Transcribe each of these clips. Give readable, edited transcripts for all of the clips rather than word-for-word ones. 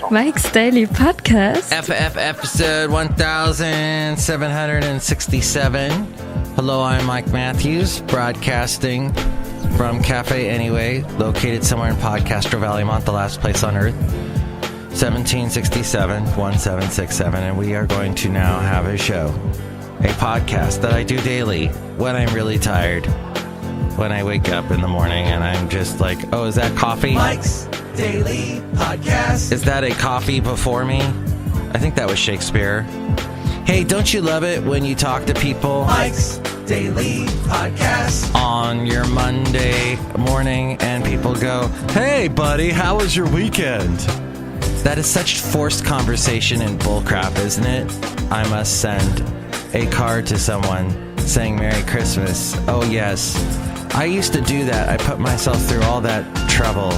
Mike's Daily Podcast. episode 1767. Hello, I'm Mike Matthews, broadcasting from Cafe Anyway, located somewhere in Podcastro Valley, Mont, the last place on earth. 1767-1767, and we are going to now have a show, a podcast that I do daily when I'm really tired. When I wake up in the morning and I'm just like, oh, is that coffee? Mike's Daily Podcast. Is that a coffee before me? I think that was Shakespeare. Hey, don't you love it when you talk to people? Mike's Daily Podcast. On your Monday morning and people go, hey, buddy, how was your weekend? That is such forced conversation and bullcrap, isn't it? I must send a card to someone saying Merry Christmas. Oh, yes. I used to do that. I put myself through all that trouble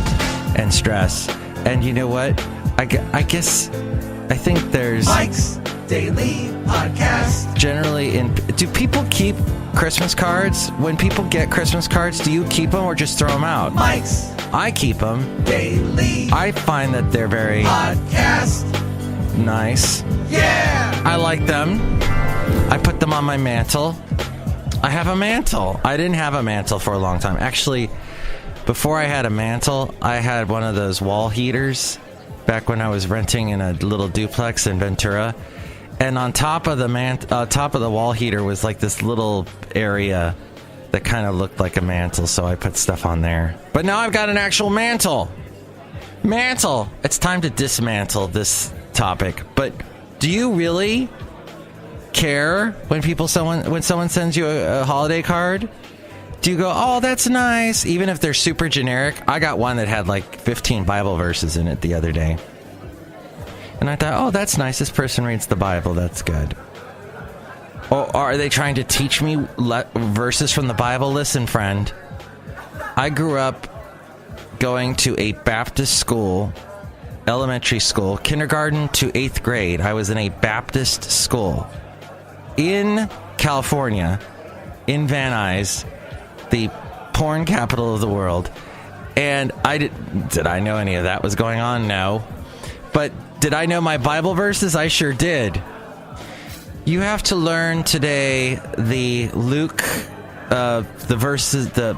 and stress. And you know what? I think there's... Mike's Daily Podcast. Generally, do people keep Christmas cards? When people get Christmas cards, do you keep them or just throw them out? Mike's I keep them. Daily I find that they're very Podcast. nice. Yeah! I like them. I put them on my mantle. I have a mantle. I didn't have a mantle for a long time. Actually, before I had a mantle, I had one of those wall heaters back when I was renting in a little duplex in Ventura. And on top of the wall heater was like this little area that kind of looked like a mantle, so I put stuff on there. But now I've got an actual mantle. Mantle. It's time to dismantle this topic. But do you really care when someone sends you a holiday card? Do you go, oh, that's nice, even if they're super generic? I got one that had like 15 Bible verses in it the other day, and I thought, oh, that's nice, this person reads the Bible, that's good. Or are they trying to teach me verses from the Bible? Listen, friend, I grew up going to a Baptist school, elementary school, kindergarten to 8th grade. I was in a Baptist school in California, in Van Nuys, the porn capital of the world. And did I know any of that was going on? No. But did I know my Bible verses? I sure did. You have to learn today the Luke, the verses, the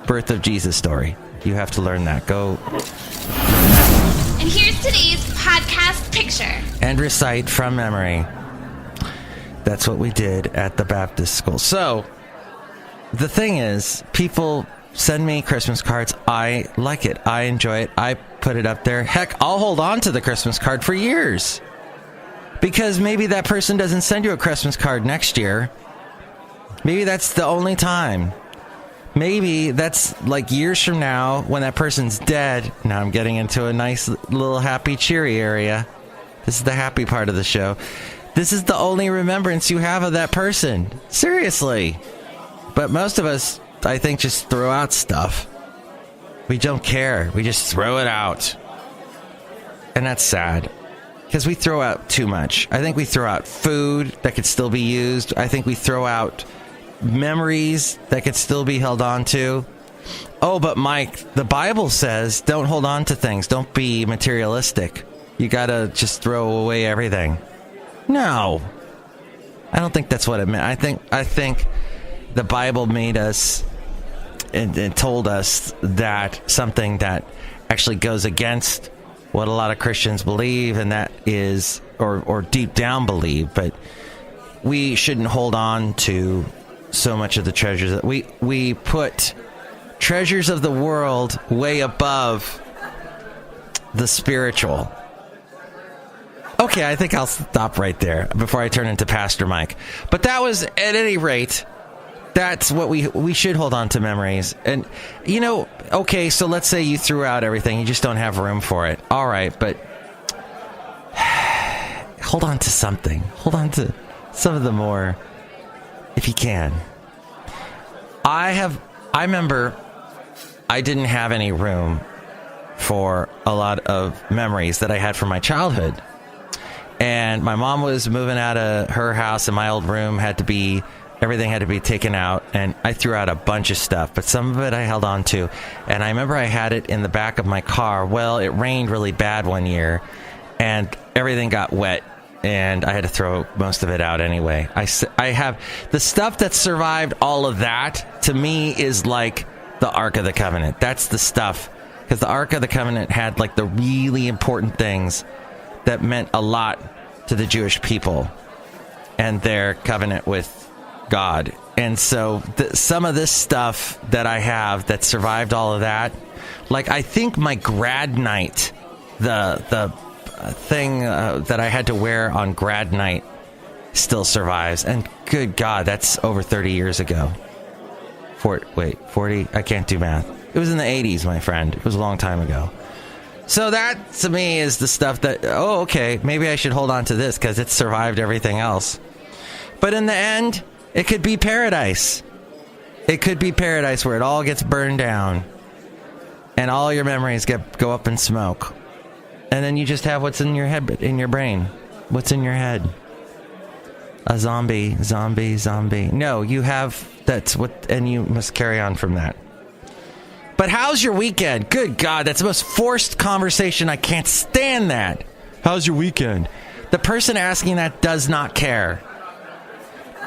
birth of Jesus story. You have to learn that. Go. And here's today's podcast picture. And recite from memory. That's what we did at the Baptist school. So, the thing is, people send me Christmas cards. I like it. I enjoy it. I put it up there. Heck, I'll hold on to the Christmas card for years. Because maybe that person doesn't send you a Christmas card next year. Maybe that's the only time. Maybe that's like years from now when that person's dead. Now I'm getting into a nice little happy, cheery area. This is the happy part of the show. This is the only remembrance you have of that person. Seriously. But most of us, I think, just throw out stuff. We don't care. We just throw it out. And that's sad. Because we throw out too much. I think we throw out food that could still be used. I think we throw out memories that could still be held on to. Oh, but Mike, the Bible says don't hold on to things. Don't be materialistic. You gotta just throw away everything. No. I don't think that's what it meant. I think the Bible made us and told us that something that actually goes against what a lot of Christians believe, and that is, or deep down believe, but we shouldn't hold on to so much of the treasures. That we put treasures of the world way above the spiritual. Okay, I think I'll stop right there before I turn into Pastor Mike. But that was, at any rate, that's what we should hold on to memories. And, you know, okay, so let's say you threw out everything. You just don't have room for it. All right, but hold on to something. Hold on to some of the more, if you can. I remember I didn't have any room for a lot of memories that I had from my childhood. And my mom was moving out of her house, and my old room had to be everything had to be taken out, and I threw out a bunch of stuff, but some of it I held on to. And I remember I had it in the back of my car. Well, it rained really bad one year, and everything got wet, and I had to throw most of it out anyway. I have the stuff that survived all of that, to me, is like the Ark of the Covenant. That's the stuff, because the Ark of the Covenant had like the really important things that meant a lot to the Jewish people and their covenant with God. And so some of this stuff that I have that survived all of that, like I think my grad night, the thing that I had to wear on grad night still survives. And good God, that's over 30 years ago. 40? I can't do math. It was in the 80s, my friend. It was a long time ago. So that, to me, is the stuff that, oh, okay, maybe I should hold on to this because it survived everything else. But in the end, it could be paradise. It could be paradise where it all gets burned down and all your memories go up in smoke. And then you just have what's in your head, in your brain. What's in your head? A zombie. No, you have, that's what, and you must carry on from that. But how's your weekend? Good God, that's the most forced conversation. I can't stand that. How's your weekend? The person asking that does not care.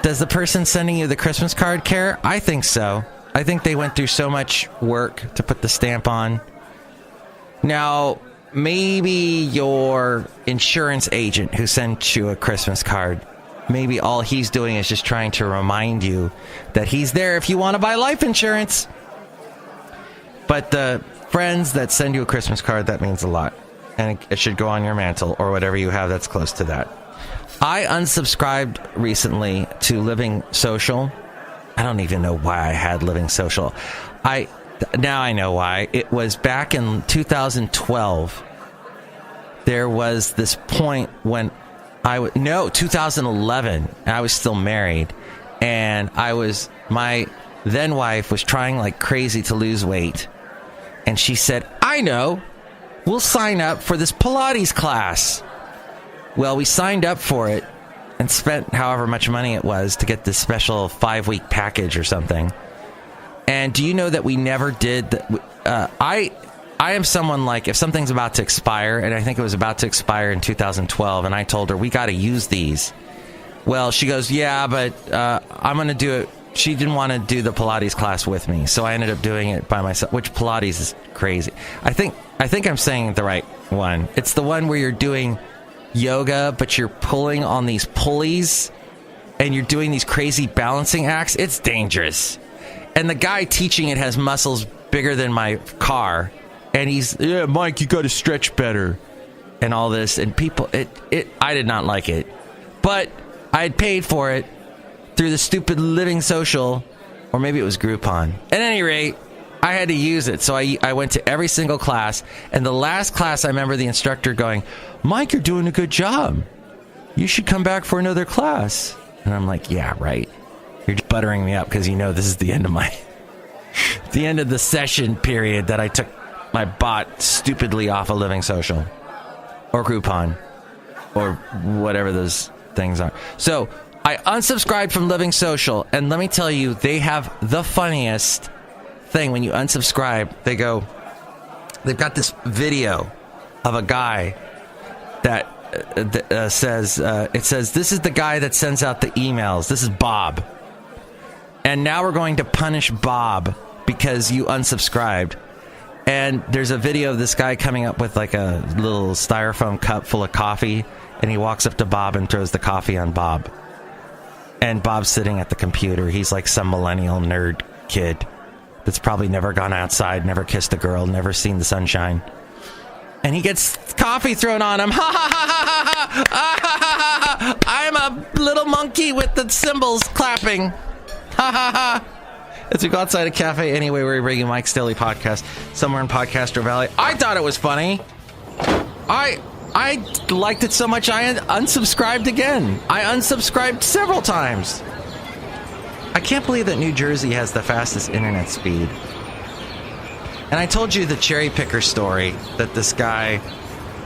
Does the person sending you the Christmas card care? I think so. I think they went through so much work to put the stamp on. Now, maybe your insurance agent who sent you a Christmas card, maybe all he's doing is just trying to remind you that he's there if you want to buy life insurance. But the friends that send you a Christmas card, that means a lot. And it should go on your mantle or whatever you have that's close to that. I unsubscribed recently to Living Social. I don't even know why I had Living Social. Now I know why. It was back in 2012. There was this point when 2011. I was still married. And my then wife was trying like crazy to lose weight. And she said, I know, we'll sign up for this Pilates class. Well, we signed up for it and spent however much money it was to get this special 5-week package or something. And do you know that we never did? I am someone like, if something's about to expire, and I think it was about to expire in 2012, and I told her, we got to use these. Well, she goes, yeah, but I'm going to do it. She didn't want to do the Pilates class with me, so I ended up doing it by myself, which Pilates is crazy. I think I'm saying the right one. It's the one where you're doing yoga, but you're pulling on these pulleys and you're doing these crazy balancing acts. It's dangerous. And the guy teaching it has muscles bigger than my car. And he's, yeah, Mike, you got to stretch better. And all this. And people, I did not like it. But I had paid for it through the stupid Living Social, or maybe it was Groupon. At any rate, I had to use it. So I went to every single class. And the last class, I remember the instructor going, Mike, you're doing a good job. You should come back for another class. And I'm like, yeah, right. You're just buttering me up because you know this is the end of the end of the session period that I took my bot stupidly off of Living Social or Groupon or whatever those things are. So I unsubscribed from Living Social, and let me tell you, they have the funniest thing. When you unsubscribe, they've got this video of a guy that says, this is the guy that sends out the emails. This is Bob. And now we're going to punish Bob because you unsubscribed. And there's a video of this guy coming up with like a little styrofoam cup full of coffee, and he walks up to Bob and throws the coffee on Bob. And Bob's sitting at the computer. He's like some millennial nerd kid that's probably never gone outside, never kissed a girl, never seen the sunshine. And he gets coffee thrown on him. Ha ha ha ha ha! I'm a little monkey with the cymbals clapping. Ha ha ha! As we go outside a cafe anyway, we're bringing Mike's Daily Podcast somewhere in Podcaster Valley. I thought it was funny. I liked it so much I unsubscribed again. I unsubscribed several times. I can't believe that New Jersey has the fastest internet speed. And I told you the cherry picker story that this guy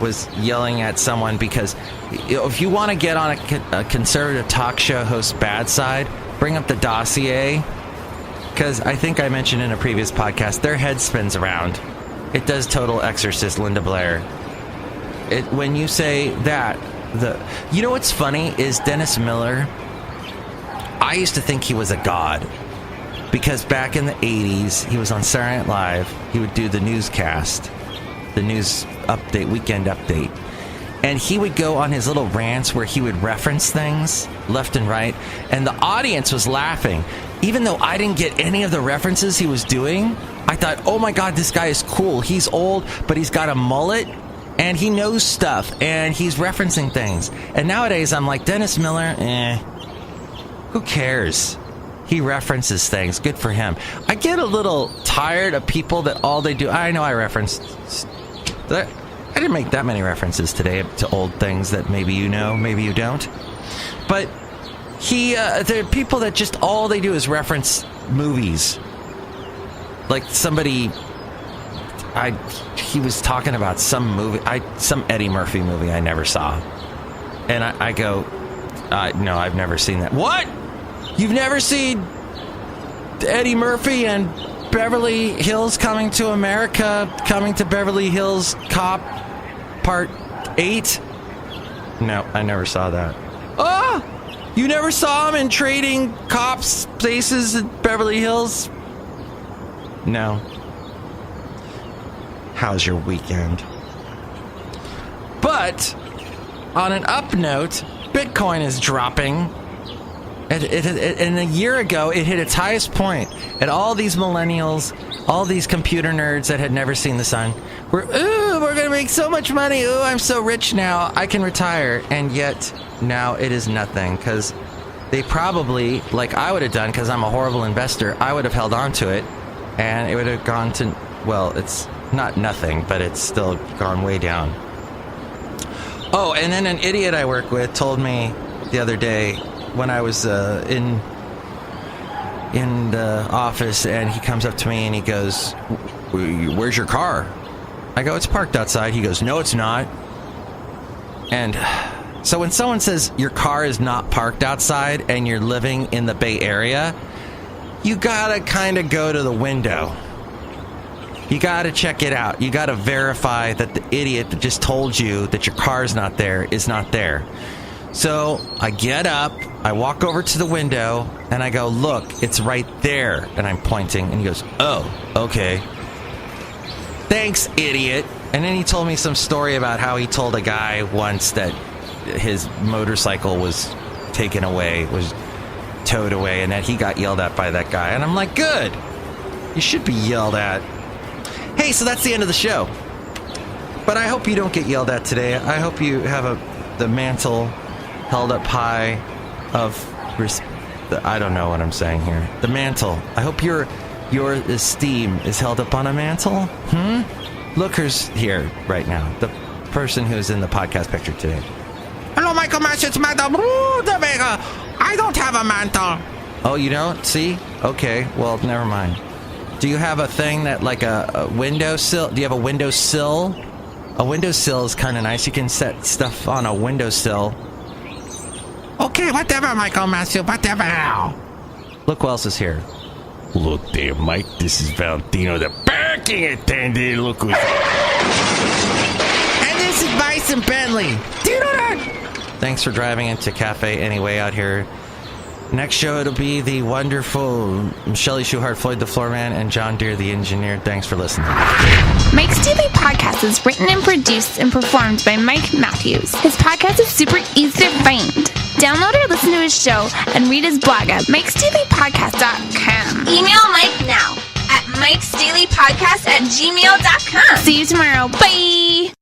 was yelling at someone because if you want to get on a conservative talk show host's bad side, bring up the dossier, because I think I mentioned in a previous podcast, their head spins around. It does total exorcist Linda Blair. When you say that, you know what's funny is Dennis Miller, I used to think he was a god, because back in the 80s, he was on Saturday Night Live. He would do the newscast, the news update, weekend update. And he would go on his little rants where he would reference things left and right. And the audience was laughing. Even though I didn't get any of the references he was doing, I thought, oh my God, this guy is cool. He's old, but he's got a mullet. And he knows stuff. And he's referencing things. And nowadays, I'm like, Dennis Miller, who cares? He references things. Good for him. I get a little tired of people that all they do... I know I referenced... I didn't make that many references today to old things that maybe you know, maybe you don't. But there are people that just all they do is reference movies. Like somebody... he was talking about some movie... some Eddie Murphy movie I never saw. And I go... no, I've never seen that. What? You've never seen Eddie Murphy and Beverly Hills Coming to America, Coming to Beverly Hills Cop Part 8? No, I never saw that. Oh! You never saw him in Trading Cops Places at Beverly Hills? No. How's your weekend? But, on an up note, Bitcoin is dropping. And a year ago, it hit its highest point. And all these millennials, all these computer nerds that had never seen the sun, we're going to make so much money. Ooh, I'm so rich now. I can retire. And yet, now it is nothing. Because they probably, like I would have done, because I'm a horrible investor, I would have held on to it. And it would have gone to, well, it's not nothing, but it's still gone way down. Oh, and then an idiot I work with told me the other day, when I was in the office, and he comes up to me and he goes, "Where's your car?" I go, "It's parked outside." He goes, "No, it's not." And so when someone says your car is not parked outside and you're living in the Bay Area, you gotta kind of go to the window. You gotta check it out. You gotta verify that the idiot that just told you that your car's not there is not there. So I get up, I walk over to the window, and I go, "Look, it's right there." And I'm pointing, and he goes, "Oh, okay. Thanks, idiot." And then he told me some story about how he told a guy once that his motorcycle was taken away, was towed away, and that he got yelled at by that guy. And I'm like, good. You should be yelled at. Hey, so that's the end of the show. But I hope you don't get yelled at today. I hope you have the mantle held up high of... I don't know what I'm saying here. The mantle. I hope your esteem is held up on a mantle. Look who's here right now. The person who's in the podcast picture today. Hello, Michael Mash, Mantle. I don't have a mantle. Oh, you don't? See? Okay, well, never mind. Do you have a thing that, like a windowsill? Do you have a windowsill? A windowsill is kind of nice. You can set stuff on a windowsill. Okay, whatever, Michael Matthew, whatever now. Look who else is here. Look there, Mike. This is Valentino, the parking attendant. Look who's... And this is Bison Bentley. Do you know that? Thanks for driving into Cafe Anyway out here. Next show, it'll be the wonderful Shelley Shuhart, Floyd the Floorman, and John Deere the Engineer. Thanks for listening. Mike's Daily Podcast is written and produced and performed by Mike Matthews. His podcast is super easy to find. Download or listen to his show and read his blog at MIKEs-DAILY-PODCAST.com. Email Mike now at MIKEs-DAILY-PODCAST@gmail.com. See you tomorrow. Bye!